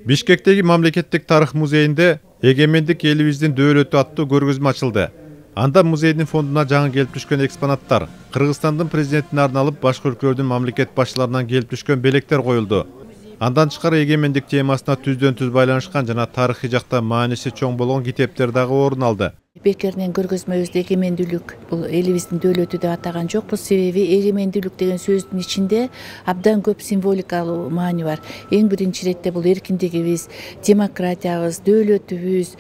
Бишкектеги мамлекеттик тарых музейинде эгемендик элибиздин дөөлөтү аттуу көргөзмө ачылды. Анда музейдин фондуна жаңы келип түшкөн экспонаттар, Кыргызстандын президентине арналып башка өлкөлөрдүн мамлекет башчыларынан келип түшкөн белектер коюлду. Андан тышкары эгемендик темасына түздөн түз байланышкан жана тарыхый жактан мааниси чоң болгон китептер дагы орун алды. Бекеринен көргөзмөбүздө эгемендүүлүк бул элибиздин дөөлөтү деп атаган жокпуз. Себеби эгемендүүлүк деген сөздүн ичинде абдан көп символикалуу маани бар. Эң биринчи иретте бул эркиндигибиз, демократиябыз, дөөлөтүбүз,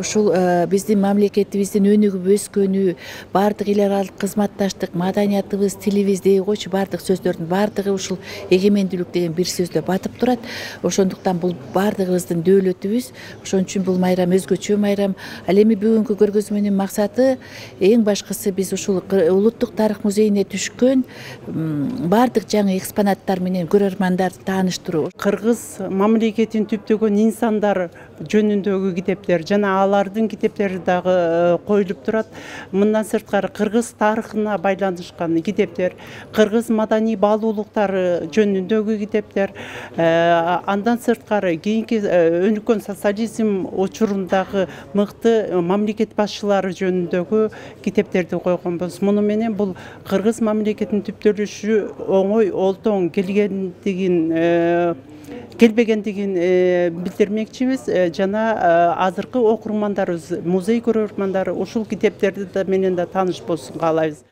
ушул биздин мамлекетибиздин өнүгүп өскөнү, баардык эл аралык кызматташтык, маданиятыбыз, тилибиз дей койчу баардык сөздөрдүн баардыгы ушул эгемендүүлүк деген бир сөздө батып турат. Ошондуктан бул баардыгыбыздын дөөлөтүбүз. Ошон үчүн бул майрам өзгөчө майрам. Ал эми бүгүнкү көргөзмөнүн максаты эң башкысы биз ушул улуттук тарых музейине түшкөн баардык жаңы экспонаттар менен көрөрмандарды тааныштыруу. Кыргыз мамлекетин түптөгөн инсандар жөнүндөгү китептер жана алардын китептери дагы коюлуп турат. Мындан сырткары кыргыз тарыхына байланышкан китептер, кыргыз маданий баалуулуктары жөнүндөгү китептер, андан сырткары кийинки өнүккөн социализм учурундагы мыкты мамлекет башчылары жөнүндөгү китептерди койгонбуз. Муну менен бул кыргыз мамлекетинин түптөлүшү оңой олтоң келбегендигин билдирмекчибиз жана азыркы окурмандарыбыз, музей көрөрмандары ушул китептерди менен да тааныш болсун каалайбыз.